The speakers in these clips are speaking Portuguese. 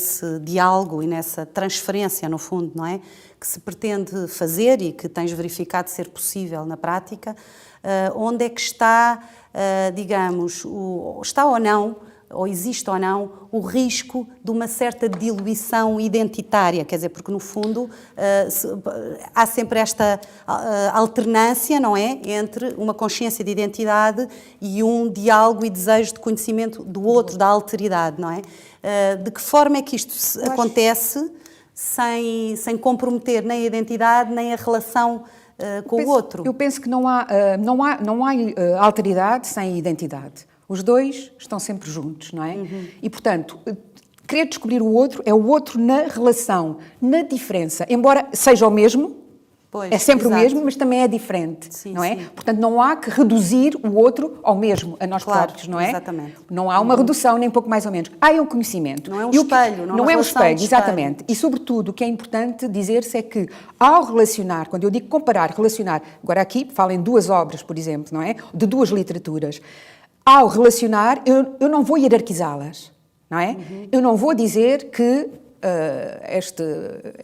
nesse diálogo e nessa transferência, no fundo, não é? Que se pretende fazer e que tens verificado ser possível na prática, onde é que está, digamos, está ou não, ou existe ou não, o risco de uma certa diluição identitária, quer dizer, porque no fundo há sempre esta alternância, não é, entre uma consciência de identidade e um diálogo e desejo de conhecimento do outro, da alteridade, não é? De que forma é que isto acontece sem comprometer nem a identidade nem a relação com o outro? Eu penso que não há alteridade sem identidade. Os dois estão sempre juntos, não é? E, portanto, querer descobrir o outro é o outro na relação, na diferença. Embora seja o mesmo, é sempre o mesmo, mas também é diferente, não é? Portanto, não há que reduzir o outro ao mesmo, a nós próprios, não é? Exatamente. Não há uma redução, nem pouco mais ou menos. Há um conhecimento. Não é um espelho. Não é um espelho, exatamente. E, sobretudo, o que é importante dizer-se é que, ao relacionar, quando eu digo comparar, relacionar, agora aqui falo em duas obras, por exemplo, não é? De duas literaturas. Ao relacionar, eu não vou hierarquizá-las, não é? Eu não vou dizer que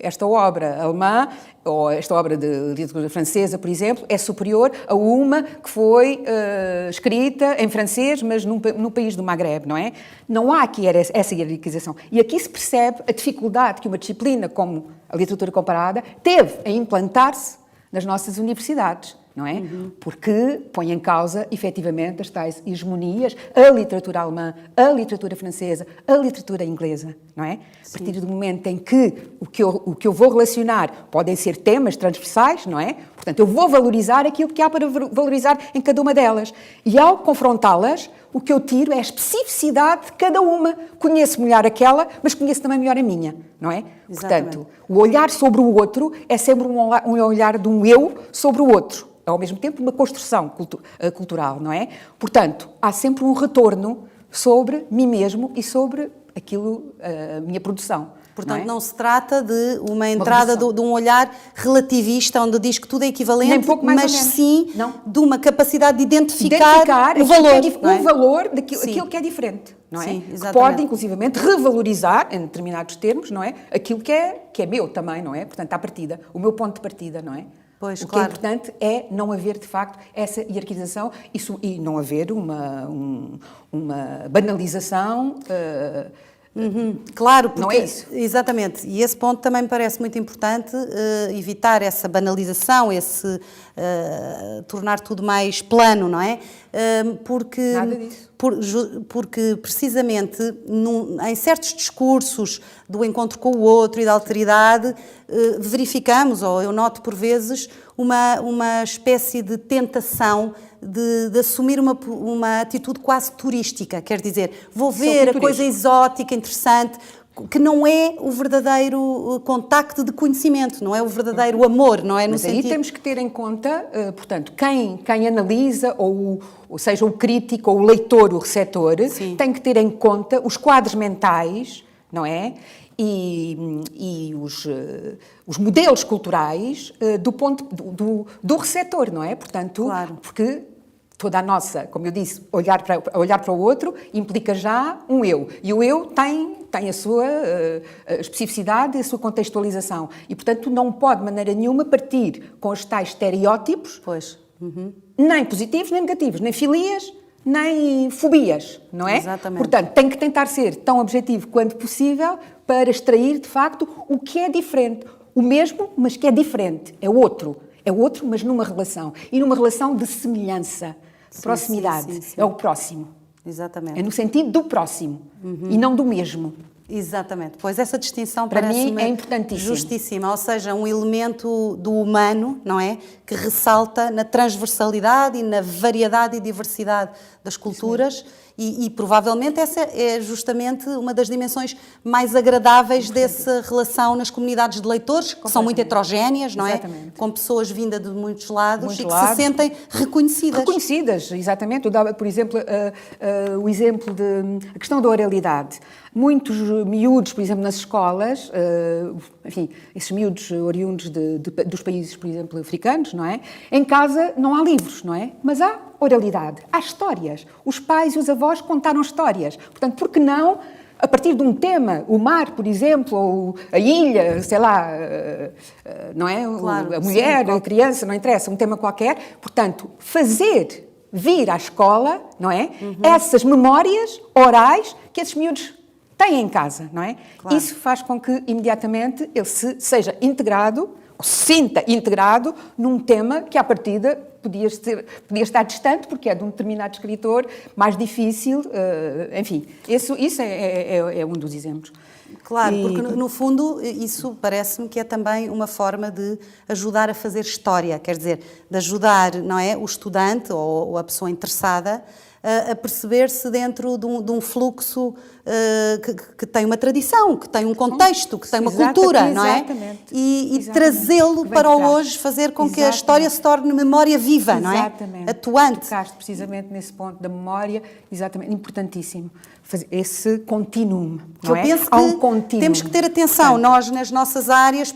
esta obra alemã ou esta obra de literatura francesa, por exemplo, é superior a uma que foi escrita em francês, mas no país do Maghreb, não é? Não há aqui essa hierarquização. E aqui se percebe a dificuldade que uma disciplina como a literatura comparada teve em implantar-se nas nossas universidades. Não é? Porque põe em causa, efetivamente, as tais hegemonias, a literatura alemã, a literatura francesa, a literatura inglesa, não é? A partir do momento em que o que eu vou relacionar podem ser temas transversais, não é? Portanto, eu vou valorizar aquilo que há para valorizar em cada uma delas. E ao confrontá-las, o que eu tiro é a especificidade de cada uma. Conheço melhor aquela, mas conheço também melhor a minha, não é? Exatamente. Portanto, o olhar sobre o outro é sempre um olhar de um eu sobre o outro. Ao mesmo tempo, uma construção cultural, não é? Portanto, há sempre um retorno sobre mim mesmo e sobre aquilo, a minha produção. Portanto, não se trata de uma entrada de um olhar relativista, onde diz que tudo é equivalente, nem pouco mais mas ou menos. Sim não. De uma capacidade de identificar o valor. O valor daquilo que é diferente, não é? Sim, que pode, inclusivamente, revalorizar, em determinados termos, não é? Aquilo que é meu também, não é? Portanto, à partida, o meu ponto de partida, não é? Pois, o que é importante é não haver, de facto, essa hierarquização e não haver uma banalização. Claro, porque, não é isso. Exatamente. E esse ponto também me parece muito importante, evitar essa banalização, esse tornar tudo mais plano, não é? Porque, nada disso. Porque precisamente em certos discursos do encontro com o outro e da alteridade, verificamos, ou eu noto por vezes, uma espécie de tentação de assumir uma atitude quase turística, quer dizer, vou ver a coisa exótica, interessante, que não é o verdadeiro contacto de conhecimento, não é o verdadeiro amor, não é? Mas aí temos que ter em conta, portanto, quem analisa, ou seja, o crítico, ou o leitor, o receptor, tem que ter em conta os quadros mentais, não é? E os modelos culturais do ponto do receptor, não é? Portanto, claro. Porque toda a nossa, como eu disse, olhar para o outro implica já um eu. E o eu tem a sua especificidade e a sua contextualização. E, portanto, não pode de maneira nenhuma partir com os tais estereótipos, nem positivos nem negativos, nem filias, nem fobias, não é? Exatamente. Portanto, tem que tentar ser tão objetivo quanto possível para extrair, de facto, o que é diferente. O mesmo, mas que é diferente. É outro, mas numa relação. E numa relação de semelhança, proximidade. Sim. É o próximo. Exatamente. É no sentido do próximo e não do mesmo. Exatamente. Pois essa distinção para mim parece-me é importantíssima. Justíssima, ou seja, um elemento do humano, não é? Que ressalta na transversalidade e na variedade e diversidade das culturas e provavelmente essa é justamente uma das dimensões mais agradáveis dessa relação nas comunidades de leitores, que são muito heterogéneas, não é? Exatamente. Com pessoas vindas de muitos lados e que se sentem reconhecidas. Reconhecidas, exatamente. Eu dava, por exemplo, o exemplo a questão da oralidade. Muitos miúdos, por exemplo, nas escolas, enfim, esses miúdos oriundos dos países, por exemplo, africanos, não é? Em casa não há livros, não é? Mas há oralidade, há histórias. Os pais e os avós contaram histórias. Portanto, por que não a partir de um tema, o mar, por exemplo, ou a ilha, sei lá, não é? Claro, a mulher, sim, a criança, não interessa, um tema qualquer. Portanto, fazer vir à escola, não é? Essas memórias orais que esses miúdos têm em casa, não é? Claro. Isso faz com que, imediatamente, ele seja integrado, ou se sinta integrado num tema que, à partida, podia estar distante, porque é de um determinado escritor, mais difícil, enfim. Isso é um dos exemplos. Claro, porque no fundo isso parece-me que é também uma forma de ajudar a fazer história, quer dizer, de ajudar, não é, o estudante ou a pessoa interessada a perceber-se dentro de um fluxo que tem uma tradição, que tem um contexto, que tem uma cultura, não é? E trazê-lo para o hoje, fazer com que a história se torne memória viva, não é? Exatamente. Atuante. Tocaste precisamente nesse ponto da memória, exatamente, importantíssimo. Fazer esse contínuo, não é? Eu penso que temos que ter atenção, nós nas nossas áreas,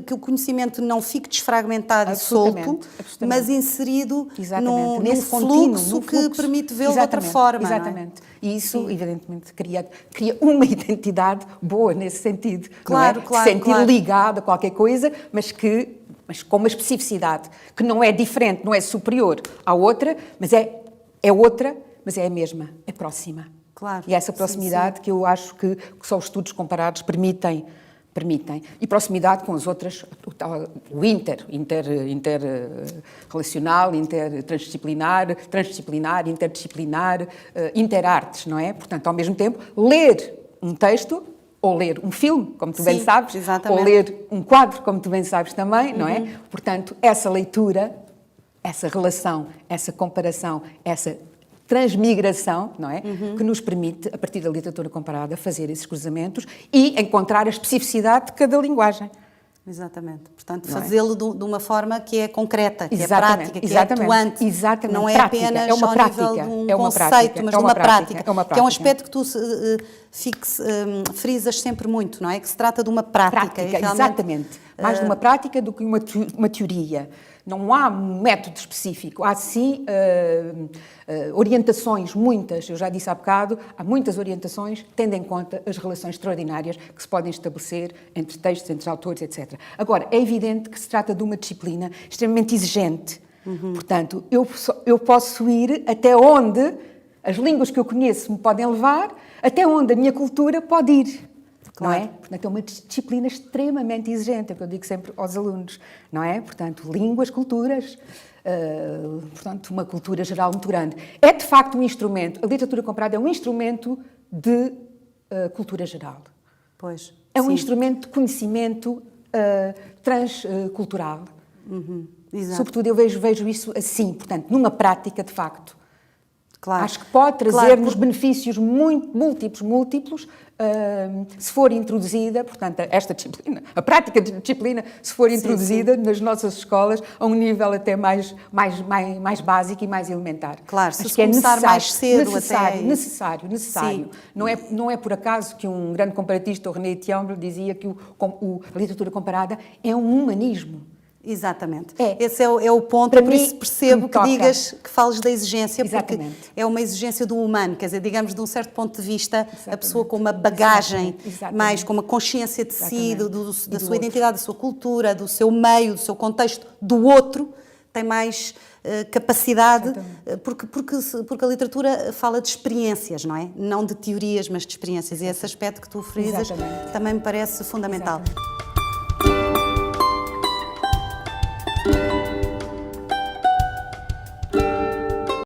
que o conhecimento não fique desfragmentado e solto, mas inserido num fluxo que permite vê-lo de outra forma. Exatamente. E isso, evidentemente, cria uma identidade boa nesse sentido. Claro, não é? claro. Se sentir ligado a qualquer coisa, mas com uma especificidade, que não é diferente, não é superior à outra, mas é outra, mas é a mesma, é próxima. Claro. E essa proximidade que eu acho que só os estudos comparados permitem. E proximidade com as outras, o interrelacional, transdisciplinar, interdisciplinar, interartes, não é? Portanto, ao mesmo tempo, ler um texto, ou ler um filme, como tu bem sabes, exatamente. ou ler um quadro, como tu bem sabes também, não é? Portanto, essa leitura, essa relação, essa comparação, essa transmigração, não é? Que nos permite, a partir da literatura comparada, fazer esses cruzamentos e encontrar a especificidade de cada linguagem. Exatamente. Portanto, fazê-lo de uma forma que é concreta, que exatamente, é prática, que exatamente, é atuante. Exatamente. Não é Prática, apenas é uma ao prática, nível de um é uma conceito, prática, mas é de uma prática. é uma prática. Que é um aspecto que tu frisas sempre muito, não é? Que se trata de uma prática. Prática, exatamente. Mais de uma prática do que uma teoria. Não há um método específico, há sim orientações, muitas, eu já disse há bocado, há muitas orientações, tendo em conta as relações extraordinárias que se podem estabelecer entre textos, entre autores, etc. Agora, é evidente que se trata de uma disciplina extremamente exigente. Portanto, eu posso ir até onde as línguas que eu conheço me podem levar, até onde a minha cultura pode ir. Claro. Não é? Portanto, é uma disciplina extremamente exigente, é o que eu digo sempre aos alunos, não é? Portanto, línguas, culturas, portanto, uma cultura geral muito grande. É, de facto, um instrumento, a literatura comparada é um instrumento de cultura geral. Pois, é um instrumento de conhecimento transcultural. Exato. Sobretudo, eu vejo isso assim, portanto, numa prática, de facto. Claro. Acho que pode trazer-nos benefícios múltiplos, se for introduzida, portanto, esta disciplina, a prática de disciplina, se for introduzida nas nossas escolas a um nível até mais básico e mais elementar. Claro, se começar mais cedo necessário. Não é por acaso que um grande comparatista, o René Thiamble, dizia que a literatura comparada é um humanismo. Exatamente. Esse é o ponto, por isso percebo que digas, que fales da exigência, exatamente. Porque é uma exigência do humano, quer dizer, digamos, de um certo ponto de vista, a pessoa com uma bagagem, mais com uma consciência de si, da sua identidade, da sua cultura, do seu meio, do seu contexto, do outro, tem mais capacidade, porque a literatura fala de experiências, não é? Não de teorias, mas de experiências, e esse aspecto que tu frisas também me parece fundamental. Exatamente.